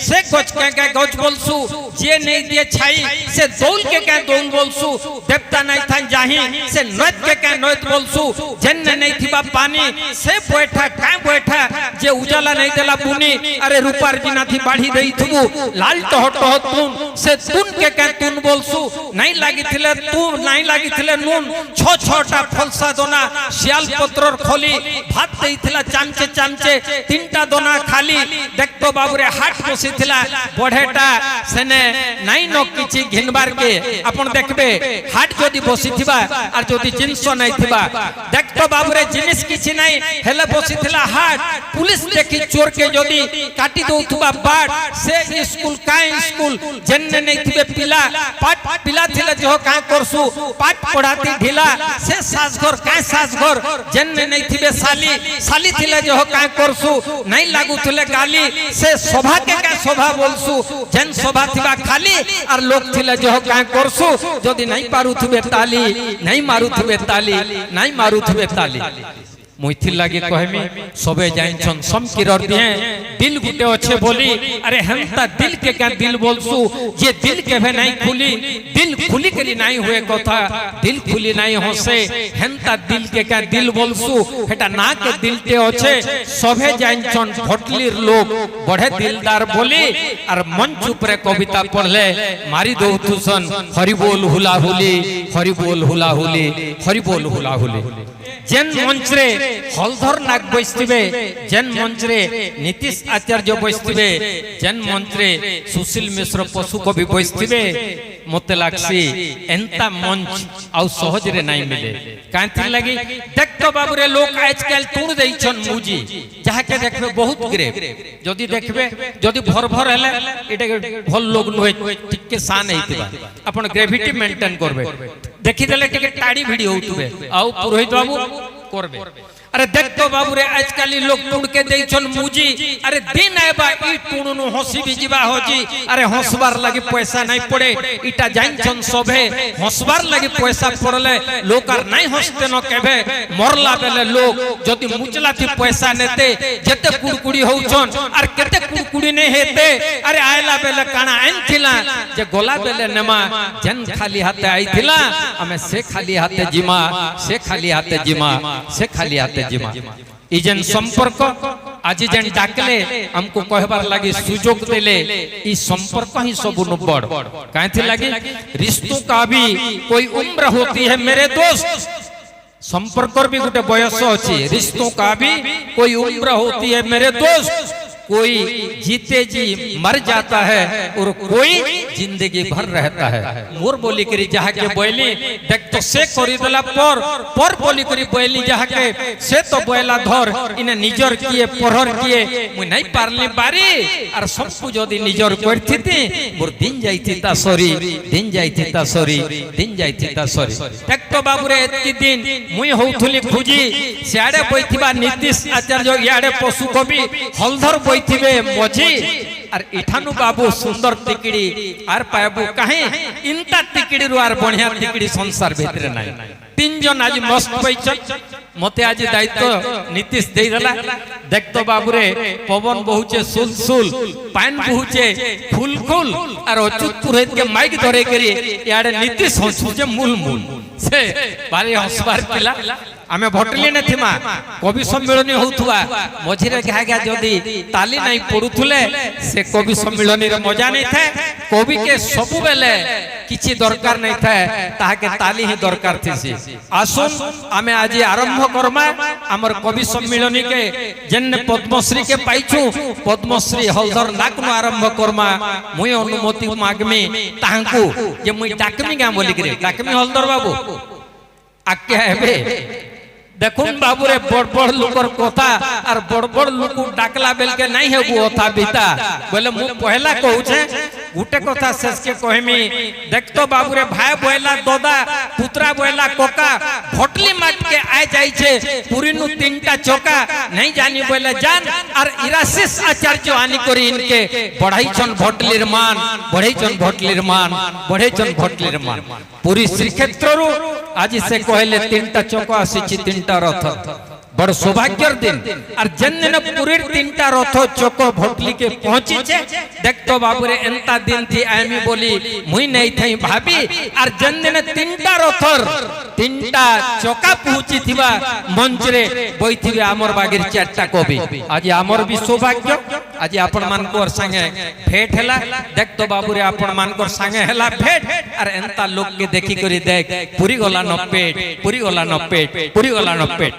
से गच के गच बोलसु जे नहीं दिए छाई से दौल के दौल बोलसु देवता नहीं था जाही से नोत के नोत बोलसु जन नहीं थिबा पानी से बैठा का बैठा जे उजाला नहीं देला बुनी अरे रूपार जिना थी बाढ़ी देई थबु लाल टहट तुन से तुन के तुन बोलसु नहीं लागी थिले तू नहीं लागी थिले नून छ छटा फलसा दोना शियाल पत्रर खोली भात देई थिला चामचे चामचे तीनटा दोना खाली देखतो बाबूरे हाट बसी थिला बढ़ेटा सेने नहीं न किछि घिनबार के अपन देखबे हाट जदी बसी थिबा और जदी जिंस नहीं थिबा देखतो बाबूरे जिनिस किछि नहीं हेले बसी थिला हाट पुलिस देखि चोर के जदी काटी दउथबा बाट से स्कूल काई स्कूल जन्ने नहीं थिबे पिला पाठ पिला थिले जो का करसु पाठ पढ़ाती ढिला से सासघर का सासघर जन्ने नहीं थिबे साली साली थिले जो का करसु नहीं लागू थिले गाली से शोभा के का शोभा बोलसु जन शोभा थिबा खाली और लोग थिले जो का करसु जदी नहीं पारु थिबे ताली नहीं मारु थिबे ताली नहीं मारु थिबे ताली मुइथिल लागे कहमी सबे जाइछन समकिरर दिए दिल गुटे अच्छे बोली अरे हमता दिल के क्या दिल बोलसु ये दिल के भे नहीं खुली दिल खुली के नहीं हुए कथा दिल खुली नहीं होसे हमता दिल के क्या दिल बोलसु हेटा ना के दिल ते अच्छे सबे जाइछन भटलीर लोग बड़े दिलदार बोली और मंच ऊपर कविता पढ़ले मारी दउथुसन हरि बोल हुला हुली हरि बोल हुला हुली हरि बोल हुला हुली जेन मंच रे हलधर नाग बसथिबे जेन मंच रे नीतीश आचार्य बसथिबे जेन मंच रे सुशील मिश्र पशु कवि बसथिबे मते लागसी एंता मंच आउ सहज रे नहीं मिले कांति लगी देखतो बाबूरे लोग आजकल तुड़ दैछन मुजी जहा के देखबे बहुत ग्रेव जदी देखबे जदी भर भर हेले एटा भल लोग नोय टिके सान हेतिबा अपन ग्रेविटी मेंटेन करबे देखि देले टिके टाड़ी भिडियो होतबे आउ पुरोहित बाबू करबे अरे देखतो बाबूरे आजकल लोग टुण के देछन मुजी अरे दिन आबा ई टुणनु हसी भी जीवा होजी अरे हंसबार लगी पैसा नहीं पड़े इटा जाइछन सभे हंसबार लगी पैसा पड़ले लोग आर नहीं हंसते न केबे मरला बेले लोग जदी मुचला थी पैसा नेते जते कुड़कुड़ी होछन आर केते कुड़कुड़ी ने हेते अरे आयला बेले काना आइन थिला जे गोला बेले नेमा जन खाली हाथे आइथिला हमें से खाली हाथे जिमा से खाली हाथे जिमा से खाली हाथे जिमा इजन संपर्क आज जन डाकले हमको कहबार लगी सुजोग देले ई संपर्क ही सबुनु बड़ काहे लगी रिश्तों का भी कोई उम्र होती है मेरे दोस्त संपर्क भी गोटे बयस अछि रिश्तों का भी कोई उम्र होती है मेरे दोस्त कोई जीते जी मर जाता है और कोई जिंदगी भर रहता है मोर बोली करी जहा के बोली देख तो से करी देला पर बोली करी बोली जहा के से तो बोला धर इने निजर किए परहर किए मु नहीं पारली बारी और सब कुछ जदी निजर करथिती मोर दिन जाईथि ता सरी दिन जाईथि ता सरी दिन जाईथि ता सरी देख तो बाबूरे एति दिन मुई होथुली खुजी सियाडे बइथिबा नीतीश आचार्य याडे पशु कवि हलधर थिबे मजी और इठानु बाबू सुंदर तिकड़ी आर पाबू काहे इनता तिकड़ी रु आर बढ़िया तिकड़ी संसार भीतर नाही तीन जन आज मस्त पैचन मते आज दायित्व नीतीश दे देला देखतो बाबू रे पवन बहुचे सुलसुल पान बहुचे फुलकुल और अच्युत पुरोहित के माइक धरे करी याडे नीतीश हंसुचे मूल मूल से बारे हंसबार पिला आमे भटली ने थिमा कवि सम्मेलन होथुवा मझिरे घा घा जदी ताली नहीं पडुथुले से कवि सम्मेलन रे मजा नहीं था कवि के सबु बेले किछि दरकार नहीं था ताहा के ताली ही दरकार थिसी आसुन आमे आज आरंभ करमा हमर कवि सम्मेलन के जन पद्मश्री के पाइछु पद्मश्री हलधर नाक नु आरंभ करमा मुई अनुमति मागमी ताहांकु जे मुई डाकमी गा बोली करे डाकमी हलधर बाबू आके हेबे देखुन बाबूरे बड़ बड़ लोकर कथा और बड़ बड़ लोक डाकला बेल के नहीं है वो था बीता बोले मु पहला कहू छे गुटे कथा शेष के कहमी देखतो बाबूरे भाई बोला दादा पुत्रा बोला कोका भटली माट के आ जाई छे पूरी नु तीनटा चौका नहीं जानी बोले जान और इरासिस आचार्य आनी करी इनके बढ़ाई छन भटलीर मान बढ़ाई छन भटलीर मान बढ़ाई छन भटलीर मान पूरी श्री क्षेत्र आज से कहले तीनटा चौका आसी छी तीनटा रथ বড় সৌভাগ্যের দিন। আর যেন পুরীর তিনটা রথ চক ভটলিকে পৌঁছিছে দেখতো বাবুরে এন্তা দিন থি আমি বলি মুই নেই থাই ভাবি। আর যেন তিনটা রথর তিনটা চকা পৌঁছি থিবা মঞ্চরে বইথিবে আমর বাগির চারটা কবি। আজ আমর বি সৌভাগ্য আজ আপন মানকর সঙ্গে ভেট হেলা দেখতো বাবুরে আপন মানকর সঙ্গে হেলা ভেট। আর এন্তা লোককে দেখি করি দেখ পুরি গলা ন পেট পুরি গলা ন পেট পুরি গলা ন পেট।